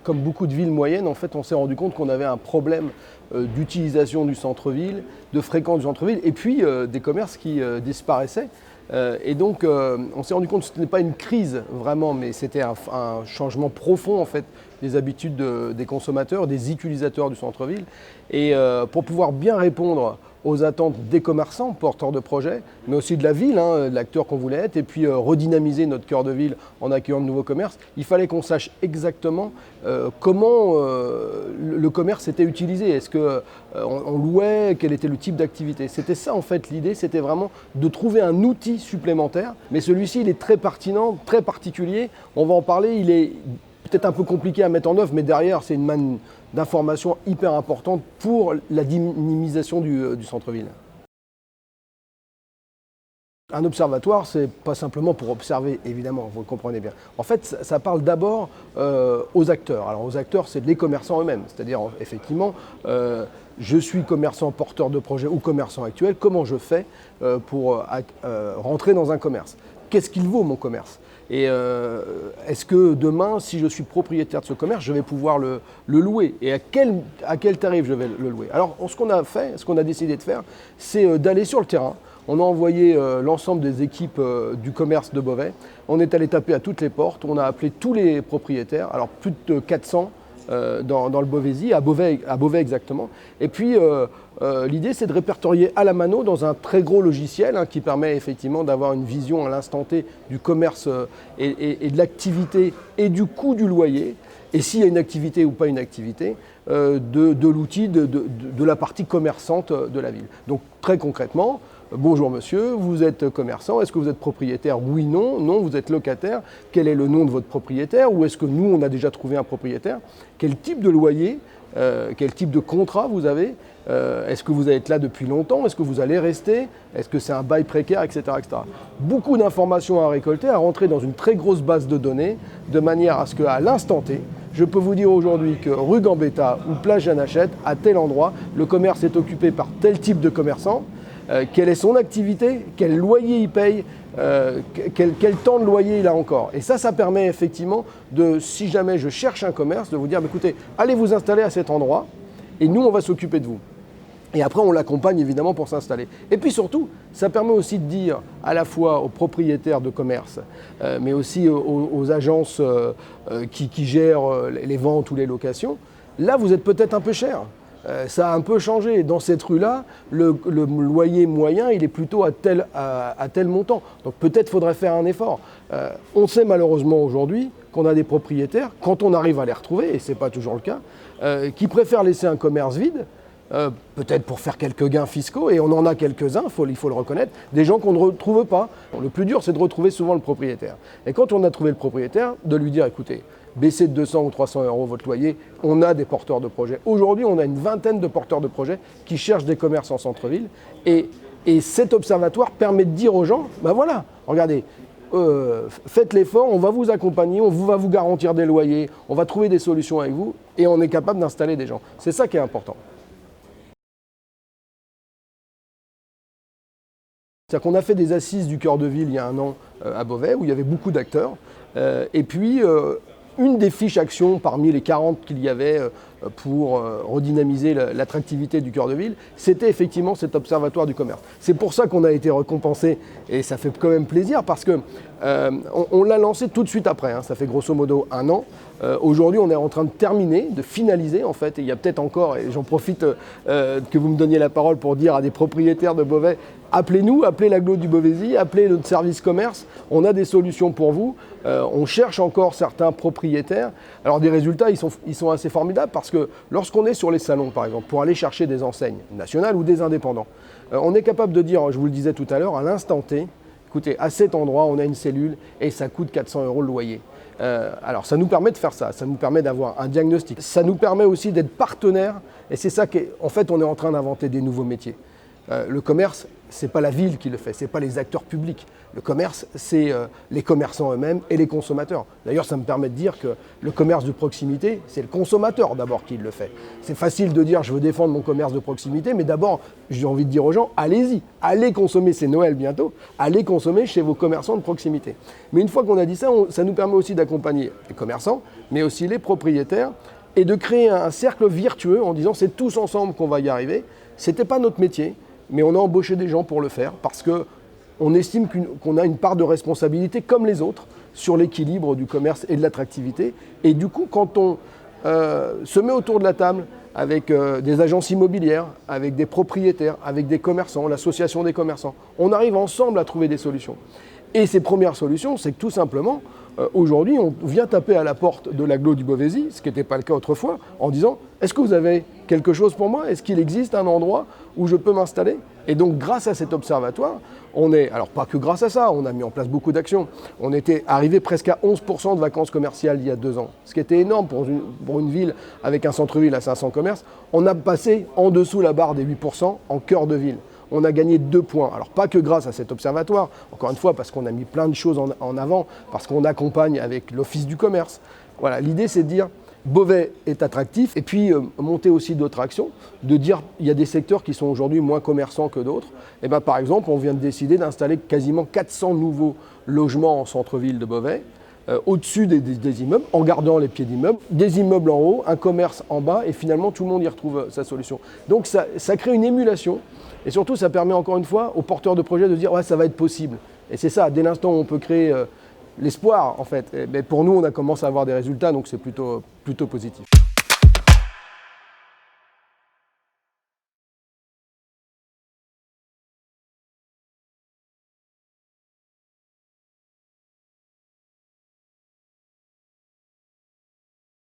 Comme beaucoup de villes moyennes, en fait, on s'est rendu compte qu'on avait un problème d'utilisation du centre-ville, de fréquence du centre-ville, et puis des commerces qui disparaissaient. Et donc, on s'est rendu compte que ce n'est pas une crise vraiment, mais c'était un changement profond en fait des habitudes des consommateurs, des utilisateurs du centre-ville. Et pour pouvoir bien répondre aux attentes des commerçants, porteurs de projets, mais aussi de la ville, l'acteur qu'on voulait être, et puis redynamiser notre cœur de ville en accueillant de nouveaux commerces, il fallait qu'on sache exactement comment le commerce était utilisé. Est-ce qu'on louait, quel était le type d'activité? C'était ça en fait l'idée, c'était vraiment de trouver un outil supplémentaire, mais celui-ci il est très pertinent, très particulier, on va en parler, il est peut-être un peu compliqué à mettre en œuvre, mais derrière c'est une manne d'informations hyper importantes pour la dynamisation du centre-ville. Un observatoire, c'est pas simplement pour observer, évidemment, vous le comprenez bien. En fait, ça parle d'abord aux acteurs. Alors aux acteurs, c'est les commerçants eux-mêmes. C'est-à-dire, effectivement, je suis commerçant porteur de projet ou commerçant actuel, comment je fais pour rentrer dans un commerce? Qu'est-ce qu'il vaut mon commerce? Et est-ce que demain, si je suis propriétaire de ce commerce, je vais pouvoir le louer? Et à quel tarif je vais le louer? Alors, ce qu'on a fait, ce qu'on a décidé de faire, c'est d'aller sur le terrain. On a envoyé l'ensemble des équipes du commerce de Beauvais. On est allé taper à toutes les portes. On a appelé tous les propriétaires, alors plus de 400 dans le Beauvaisis, à Beauvais exactement. Et puis, l'idée, c'est de répertorier à la mano dans un très gros logiciel qui permet effectivement d'avoir une vision à l'instant T du commerce et de l'activité et du coût du loyer. Et s'il y a une activité ou pas une activité, de l'outil, de la partie commerçante de la ville. Donc très concrètement, bonjour monsieur, vous êtes commerçant, est-ce que vous êtes propriétaire? Oui, non, non, vous êtes locataire. Quel est le nom de votre propriétaire? Ou est-ce que nous, on a déjà trouvé un propriétaire? Quel type de loyer, quel type de contrat vous avez? Est-ce que vous allez être là depuis longtemps? Est-ce que vous allez rester? Est-ce que c'est un bail précaire, etc., etc. Beaucoup d'informations à récolter, à rentrer dans une très grosse base de données, de manière à ce qu'à l'instant T, je peux vous dire aujourd'hui que rue Gambetta ou place Jeanne Hachette, à tel endroit, le commerce est occupé par tel type de commerçant, quelle est son activité, quel loyer il paye, quel temps de loyer il a encore. Et ça permet effectivement de, si jamais je cherche un commerce, de vous dire, écoutez, allez vous installer à cet endroit et nous, on va s'occuper de vous. Et après, on l'accompagne évidemment pour s'installer. Et puis surtout, ça permet aussi de dire à la fois aux propriétaires de commerce, mais aussi aux agences qui gèrent les ventes ou les locations, là, vous êtes peut-être un peu cher. Ça a un peu changé. Dans cette rue-là, le loyer moyen, il est plutôt à tel montant. Donc peut-être faudrait faire un effort. On sait malheureusement aujourd'hui qu'on a des propriétaires, quand on arrive à les retrouver, et ce n'est pas toujours le cas, qui préfèrent laisser un commerce vide, peut-être pour faire quelques gains fiscaux, et on en a quelques-uns, il faut le reconnaître, des gens qu'on ne retrouve pas. Le plus dur, c'est de retrouver souvent le propriétaire. Et quand on a trouvé le propriétaire, de lui dire, écoutez, baissez de 200 ou 300 euros votre loyer, on a des porteurs de projets. Aujourd'hui, on a une vingtaine de porteurs de projets qui cherchent des commerces en centre-ville, et cet observatoire permet de dire aux gens, ben voilà, regardez, faites l'effort, on va vous accompagner, on va vous garantir des loyers, on va trouver des solutions avec vous, et on est capable d'installer des gens. C'est ça qui est important. C'est-à-dire qu'on a fait des assises du cœur de ville il y a un an à Beauvais, où il y avait beaucoup d'acteurs. Et puis, une des fiches actions parmi les 40 qu'il y avait pour redynamiser l'attractivité du cœur de ville, c'était effectivement cet observatoire du commerce. C'est pour ça qu'on a été récompensé, et ça fait quand même plaisir, parce qu'on l'a lancé tout de suite après, ça fait grosso modo un an. Aujourd'hui, on est en train de terminer, de finaliser en fait, et il y a peut-être encore, et j'en profite que vous me donniez la parole pour dire à des propriétaires de Beauvais, appelez-nous, appelez l'agglo du Beauvaisis, appelez notre service commerce, on a des solutions pour vous. On cherche encore certains propriétaires. Alors des résultats, ils sont assez formidables, parce que lorsqu'on est sur les salons, par exemple, pour aller chercher des enseignes nationales ou des indépendants, on est capable de dire, je vous le disais tout à l'heure, à l'instant T, écoutez, à cet endroit, on a une cellule et ça coûte 400 euros le loyer. Alors ça nous permet de faire ça nous permet d'avoir un diagnostic. Ça nous permet aussi d'être partenaire, et c'est ça qu'en fait on est en train d'inventer des nouveaux métiers. Le commerce, c'est pas la ville qui le fait, c'est pas les acteurs publics. Le commerce, c'est les commerçants eux-mêmes et les consommateurs. D'ailleurs, ça me permet de dire que le commerce de proximité, c'est le consommateur d'abord qui le fait. C'est facile de dire je veux défendre mon commerce de proximité, mais d'abord, j'ai envie de dire aux gens, allez-y, allez consommer, c'est Noël bientôt, allez consommer chez vos commerçants de proximité. Mais une fois qu'on a dit ça, ça nous permet aussi d'accompagner les commerçants, mais aussi les propriétaires, et de créer un cercle vertueux en disant c'est tous ensemble qu'on va y arriver. C'était pas notre métier, mais on a embauché des gens pour le faire parce qu'on estime qu'on a une part de responsabilité comme les autres sur l'équilibre du commerce et de l'attractivité. Et du coup, quand on se met autour de la table avec des agences immobilières, avec des propriétaires, avec des commerçants, l'association des commerçants, on arrive ensemble à trouver des solutions. Et ces premières solutions, c'est que tout simplement, aujourd'hui, on vient taper à la porte de l'agglo du Beauvaisis, ce qui n'était pas le cas autrefois, en disant « Est-ce que vous avez quelque chose pour moi ? Est-ce qu'il existe un endroit où je peux m'installer ?» Et donc, grâce à cet observatoire, alors pas que grâce à ça, on a mis en place beaucoup d'actions. On était arrivé presque à 11% de vacances commerciales il y a 2 ans, ce qui était énorme pour une ville avec un centre-ville à 500 commerces. On a passé en dessous la barre des 8% en cœur de ville. On a gagné 2 points. Alors pas que grâce à cet observatoire, encore une fois parce qu'on a mis plein de choses en avant, parce qu'on accompagne avec l'Office du commerce. Voilà, l'idée c'est de dire Beauvais est attractif et puis monter aussi d'autres actions, de dire il y a des secteurs qui sont aujourd'hui moins commerçants que d'autres. Et ben, par exemple, on vient de décider d'installer quasiment 400 nouveaux logements en centre-ville de Beauvais, au-dessus des immeubles, en gardant les pieds d'immeubles, des immeubles en haut, un commerce en bas, et finalement tout le monde y retrouve sa solution. Donc ça crée une émulation. Et surtout, ça permet encore une fois aux porteurs de projets de dire ouais, ça va être possible. Et c'est ça, dès l'instant où on peut créer l'espoir, en fait. Mais pour nous, on a commencé à avoir des résultats, donc c'est plutôt positif.